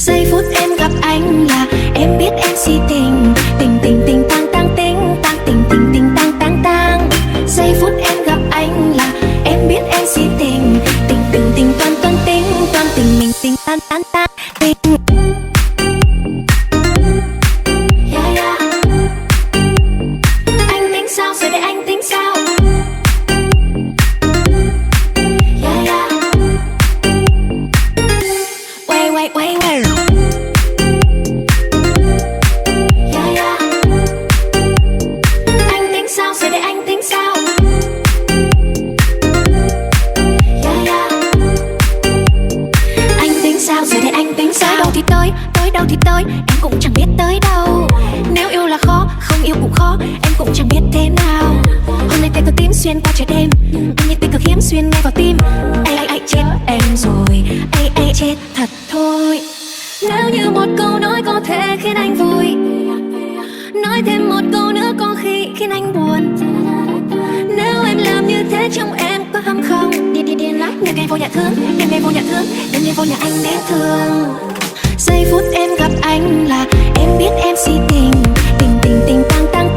Giây phút em gặp anh là em biết em si tình. Tình tình tình tang tang tình tang tình tình tình tang tang tang. Giây phút em gặp anh là em biết em si tình. Tình tình tình toan toan tình toan tình mình tình tan tan tan tình. Yeah, yeah. Anh tính sao rồi để anh tính sao? Yeah, yeah. Wait, wait, wait, wait. Yeah, yeah. Anh tính sao rồi để anh tính sao? Yeah, yeah. Anh tính sao rồi để anh tính sao? Tới đâu thì tới, em cũng chẳng biết tới đâu. Nếu yêu là khó, không yêu cũng khó, em cũng chẳng biết thế nào. Hôm nay tay cứ tím xuyên qua trời đêm, anh như tình cực hiếm xuyên ngay vào tim. Ai chết em rồi, ai chết thật thôi. Nếu như một câu nói có thể khiến anh vui, nói thêm một câu nữa có khi khiến anh buồn. Nếu em làm như thế trong em có hâm không? Điên lắm, đêm ngày vô nhà thương, đêm ngày vô nhà thương, đêm ngày vô nhà anh đến thương. Giây phút em gặp anh là em biết em si tình. Tình tình tình tang tang